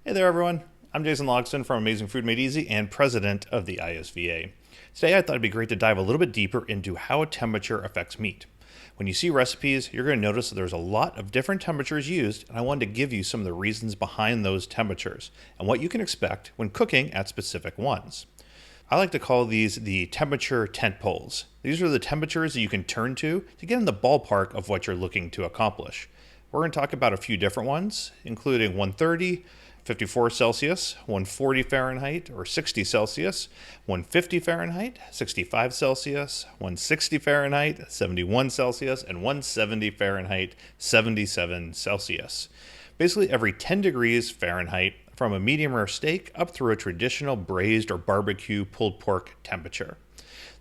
Hey there, everyone. I'm Jason Logston from Amazing Food Made Easy and president of the ISVA. Today, I thought it'd be great to dive a little bit deeper into how a temperature affects meat. When you see recipes, you're going to notice that there's a lot of different temperatures used, and I wanted to give you some of the reasons behind those temperatures and what you can expect when cooking at specific ones. I like to call these the temperature tentpoles. These are the temperatures that you can turn to get in the ballpark of what you're looking to accomplish. We're going to talk about a few different ones, including 130, 54 Celsius, 140 Fahrenheit or 60 Celsius, 150 Fahrenheit, 65 Celsius, 160 Fahrenheit, 71 Celsius, and 170 Fahrenheit, 77 Celsius. Basically every 10 degrees Fahrenheit from a medium rare steak up through a traditional braised or barbecue pulled pork temperature.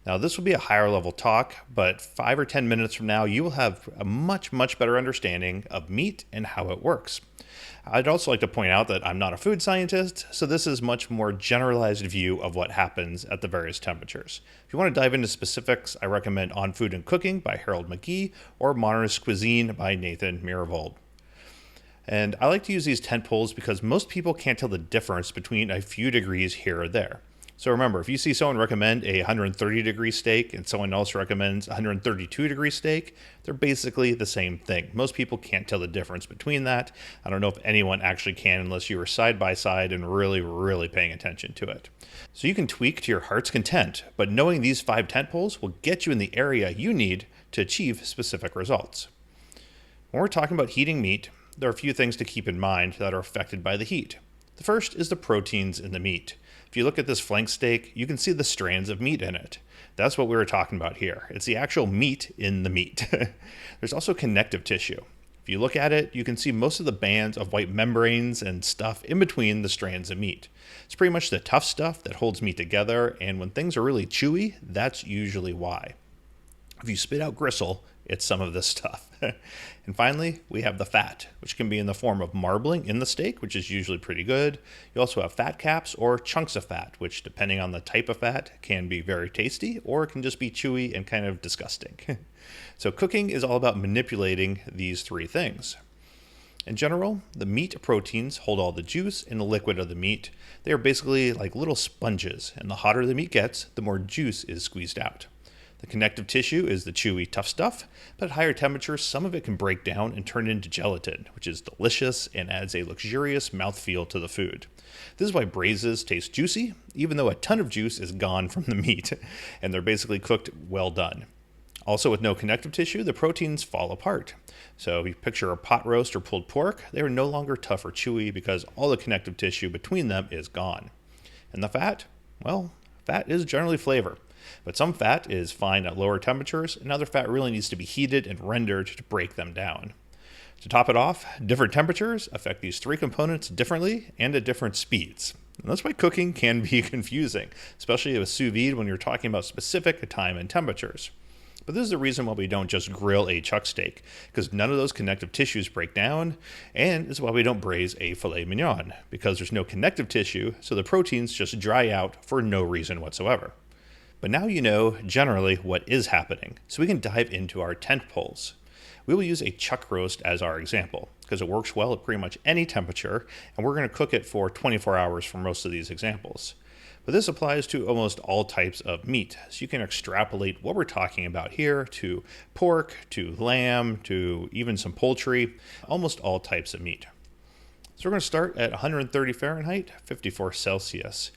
Now, this will be a higher level talk, but 5 or 10 minutes from now, you will have a much better understanding of meat and how it works. I'd also like to point out that I'm not a food scientist, so this is much more generalized view of what happens at the various temperatures. If you want to dive into specifics, I recommend On Food and Cooking by Harold McGee or Modernist Cuisine by Nathan Myhrvold. And I like to use these tent poles because most people can't tell the difference between a few degrees here or there. So remember, if you see someone recommend a 130 degree steak and someone else recommends a 132 degree steak, they're basically the same thing. Most people can't tell the difference between that. I don't know if anyone actually can unless you are side by side and really paying attention to it. So you can tweak to your heart's content, but knowing these 5 tent poles will get you in the area you need to achieve specific results. When we're talking about heating meat, there are a few things to keep in mind that are affected by the heat. The first is the proteins in the meat. If you look at this flank steak, you can see the strands of meat in it. That's what we were talking about here. It's the actual meat in the meat. There's also connective tissue. If you look at it, you can see most of the bands of white membranes and stuff in between the strands of meat. It's pretty much the tough stuff that holds meat together, and when things are really chewy, that's usually why. If you spit out gristle, it's some of this stuff. And finally, we have the fat, which can be in the form of marbling in the steak, which is usually pretty good. You also have fat caps or chunks of fat, which depending on the type of fat can be very tasty or it can just be chewy and kind of disgusting. So cooking is all about manipulating these 3 things. In general, the meat proteins hold all the juice in the liquid of the meat. They are basically like little sponges, and the hotter the meat gets, the more juice is squeezed out. The connective tissue is the chewy, tough stuff, but at higher temperatures, some of it can break down and turn into gelatin, which is delicious and adds a luxurious mouthfeel to the food. This is why braises taste juicy, even though a ton of juice is gone from the meat, and they're basically cooked well done. Also, with no connective tissue, the proteins fall apart. So if you picture a pot roast or pulled pork, they are no longer tough or chewy because all the connective tissue between them is gone. And the fat? Well, fat is generally flavor. But some fat is fine at lower temperatures, and other fat really needs to be heated and rendered to break them down. To top it off, different temperatures affect these 3 components differently and at different speeds. And that's why cooking can be confusing, especially with sous vide when you're talking about specific time and temperatures. But this is the reason why we don't just grill a chuck steak, because none of those connective tissues break down, and it's why we don't braise a filet mignon, because there's no connective tissue, so the proteins just dry out for no reason whatsoever. But now you know generally what is happening, so we can dive into our tent poles. We will use a chuck roast as our example, because it works well at pretty much any temperature, and we're going to cook it for 24 hours for most of these examples. But this applies to almost all types of meat, so you can extrapolate what we're talking about here to pork, to lamb, to even some poultry, almost all types of meat. So we're going to start at 130 Fahrenheit, 54 Celsius.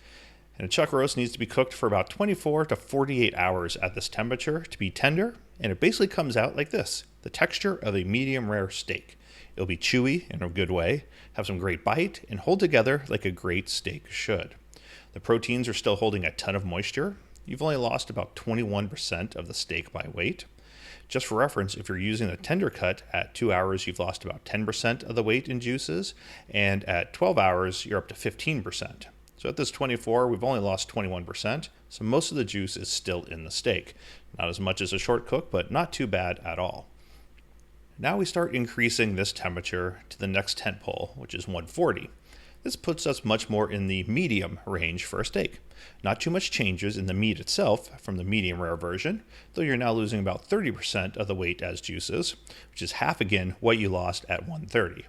And a chuck roast needs to be cooked for about 24 to 48 hours at this temperature to be tender, and it basically comes out like this, the texture of a medium rare steak. It'll be chewy in a good way, have some great bite, and hold together like a great steak should. The proteins are still holding a ton of moisture. You've only lost about 21% of the steak by weight. Just for reference, if you're using a tender cut at 2 hours, you've lost about 10% of the weight in juices, and at 12 hours, you're up to 15%. So at this 24, we've only lost 21%, so most of the juice is still in the steak. Not as much as a short cook, but not too bad at all. Now we start increasing this temperature to the next tent pole, which is 140. This puts us much more in the medium range for a steak. Not too much changes in the meat itself from the medium rare version, though you're now losing about 30% of the weight as juices, which is half again what you lost at 130.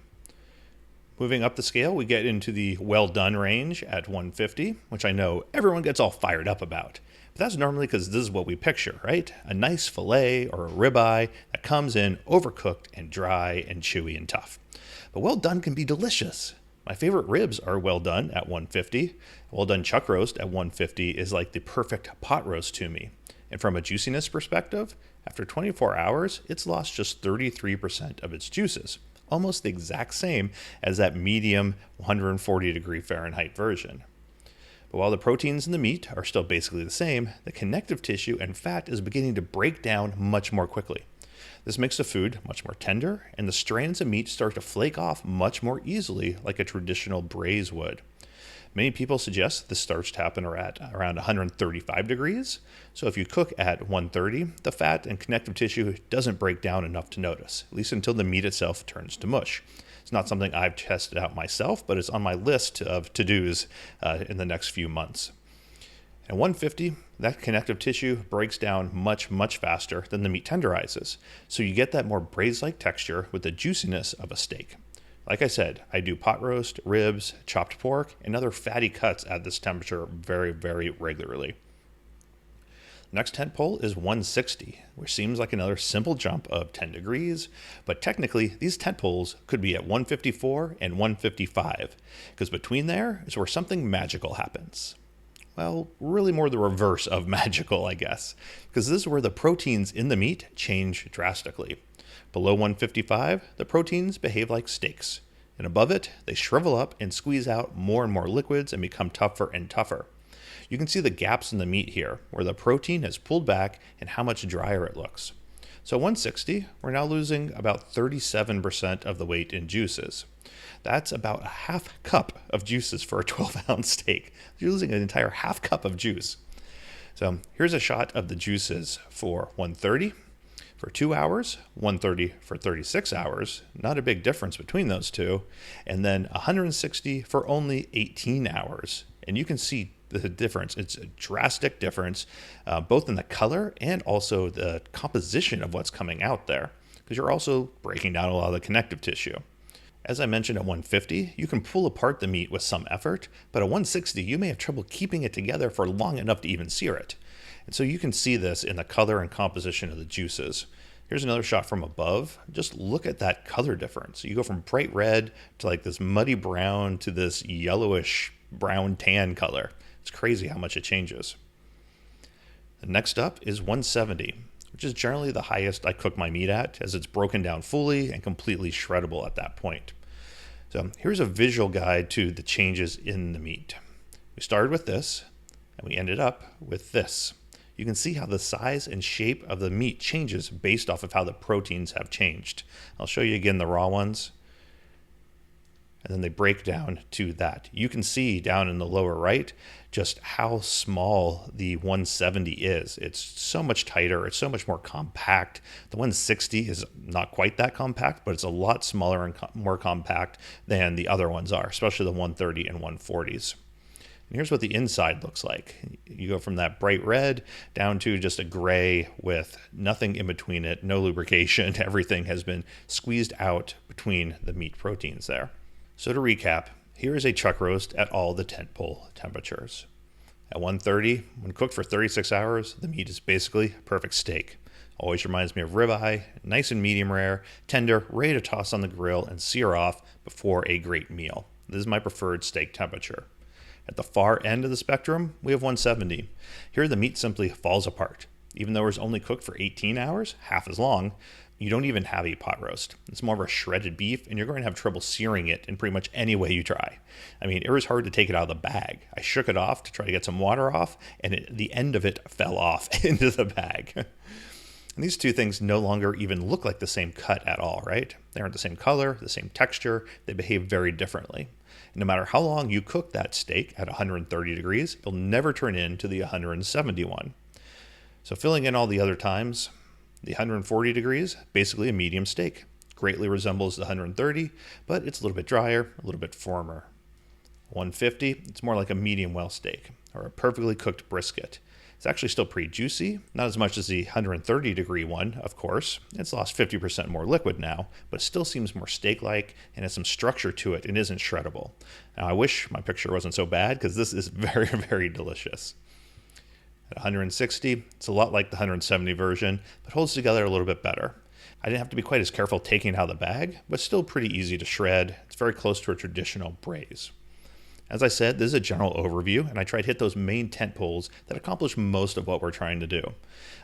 Moving up the scale, we get into the well done range at 150, which I know everyone gets all fired up about. But that's normally because this is what we picture, right? A nice fillet or a ribeye that comes in overcooked and dry and chewy and tough. But well done can be delicious. My favorite ribs are well done at 150. Well done chuck roast at 150 is like the perfect pot roast to me. And from a juiciness perspective, after 24 hours, it's lost just 33% of its juices, almost the exact same as that medium 140 degree Fahrenheit version. But while the proteins in the meat are still basically the same, the connective tissue and fat is beginning to break down much more quickly. This makes the food much more tender, and the strands of meat start to flake off much more easily like a traditional braise would. Many people suggest this starts to happen at around 135 degrees. So if you cook at 130, the fat and connective tissue doesn't break down enough to notice, at least until the meat itself turns to mush. It's not something I've tested out myself, but it's on my list of to-dos in the next few months. At 150, that connective tissue breaks down much, much faster than the meat tenderizes. So you get that more braise-like texture with the juiciness of a steak. Like I said, I do pot roast, ribs, chopped pork, and other fatty cuts at this temperature very, very regularly. The next tent pole is 160, which seems like another simple jump of 10 degrees, but technically these tent poles could be at 154 and 155, because between there is where something magical happens. Well, really more the reverse of magical, I guess, because this is where the proteins in the meat change drastically. Below 155, the proteins behave like steaks, and above it, they shrivel up and squeeze out more and more liquids and become tougher and tougher. You can see the gaps in the meat here, where the protein has pulled back and how much drier it looks. So 160, we're now losing about 37% of the weight in juices. That's about a half cup of juices for a 12-ounce steak. You're losing an entire half cup of juice. So here's a shot of the juices for 130. For 2 hours, 130 for 36 hours, not a big difference between those two, and then 160 for only 18 hours. And you can see the difference. It's a drastic difference, both in the color and also the composition of what's coming out there, because you're also breaking down a lot of the connective tissue. As I mentioned at 150, you can pull apart the meat with some effort, but at 160, you may have trouble keeping it together for long enough to even sear it. And so you can see this in the color and composition of the juices. Here's another shot from above. Just look at that color difference. You go from bright red to like this muddy brown to this yellowish brown tan color. It's crazy how much it changes. The next up is 170, which is generally the highest I cook my meat at, as it's broken down fully and completely shreddable at that point. So here's a visual guide to the changes in the meat. We started with this, and we ended up with this. You can see how the size and shape of the meat changes based off of how the proteins have changed. I'll show you again the raw ones. And then they break down to that. You can see down in the lower right just how small the 170 is. It's so much tighter. It's so much more compact. The 160 is not quite that compact, but it's a lot smaller and more compact than the other ones are, especially the 130 and 140s. And here's what the inside looks like. You go from that bright red down to just a gray with nothing in between it, no lubrication. Everything has been squeezed out between the meat proteins there. So to recap, here is a chuck roast at all the tent pole temperatures. At 130, when cooked for 36 hours, the meat is basically a perfect steak. Always reminds me of ribeye, nice and medium rare, tender, ready to toss on the grill and sear off before a great meal. This is my preferred steak temperature. At the far end of the spectrum, we have 170. Here the meat simply falls apart. Even though it was only cooked for 18 hours, half as long, you don't even have a pot roast. It's more of a shredded beef, and you're going to have trouble searing it in pretty much any way you try. I mean, it was hard to take it out of the bag. I shook it off to try to get some water off, and the end of it fell off into the bag. And these two things no longer even look like the same cut at all, right? They aren't the same color, the same texture. They behave very differently. And no matter how long you cook that steak at 130 degrees, it'll never turn into the 171. So filling in all the other times, the 140 degrees, basically a medium steak. Greatly resembles the 130, but it's a little bit drier, a little bit firmer. 150, it's more like a medium well steak, or a perfectly cooked brisket. It's actually still pretty juicy, not as much as the 130 degree one, of course. It's lost 50% more liquid now, but it still seems more steak-like and has some structure to it and isn't shreddable. Now, I wish my picture wasn't so bad because this is very, very delicious. At 160, it's a lot like the 170 version, but holds together a little bit better. I didn't have to be quite as careful taking it out of the bag, but still pretty easy to shred. It's very close to a traditional braise. As I said, this is a general overview, and I tried to hit those main tent poles that accomplish most of what we're trying to do.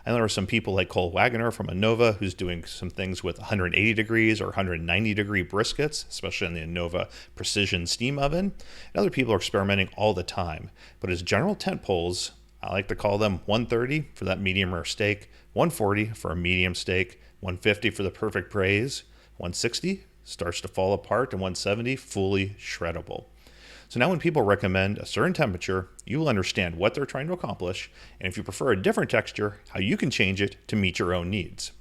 I know there are some people like Cole Wagner from Innova who's doing some things with 180 degrees or 190 degree briskets, especially in the Innova Precision Steam Oven. And other people are experimenting all the time. But as general tent poles, I like to call them 130 for that medium rare steak, 140 for a medium steak, 150 for the perfect braise, 160 starts to fall apart, and 170 fully shreddable. So now when people recommend a certain temperature, you will understand what they're trying to accomplish, and if you prefer a different texture, how you can change it to meet your own needs.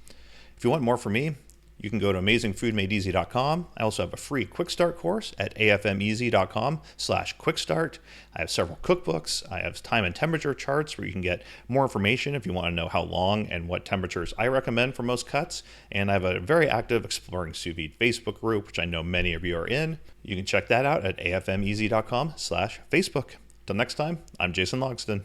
If you want more from me, you can go to amazingfoodmadeeasy.com. I also have a free quick start course at afmeasy.com/quickstart. I have several cookbooks. I have time and temperature charts where you can get more information if you want to know how long and what temperatures I recommend for most cuts. And I have a very active Exploring Sous Vide Facebook group, which I know many of you are in. You can check that out at afmeasy.com/Facebook. Till next time, I'm Jason Logston.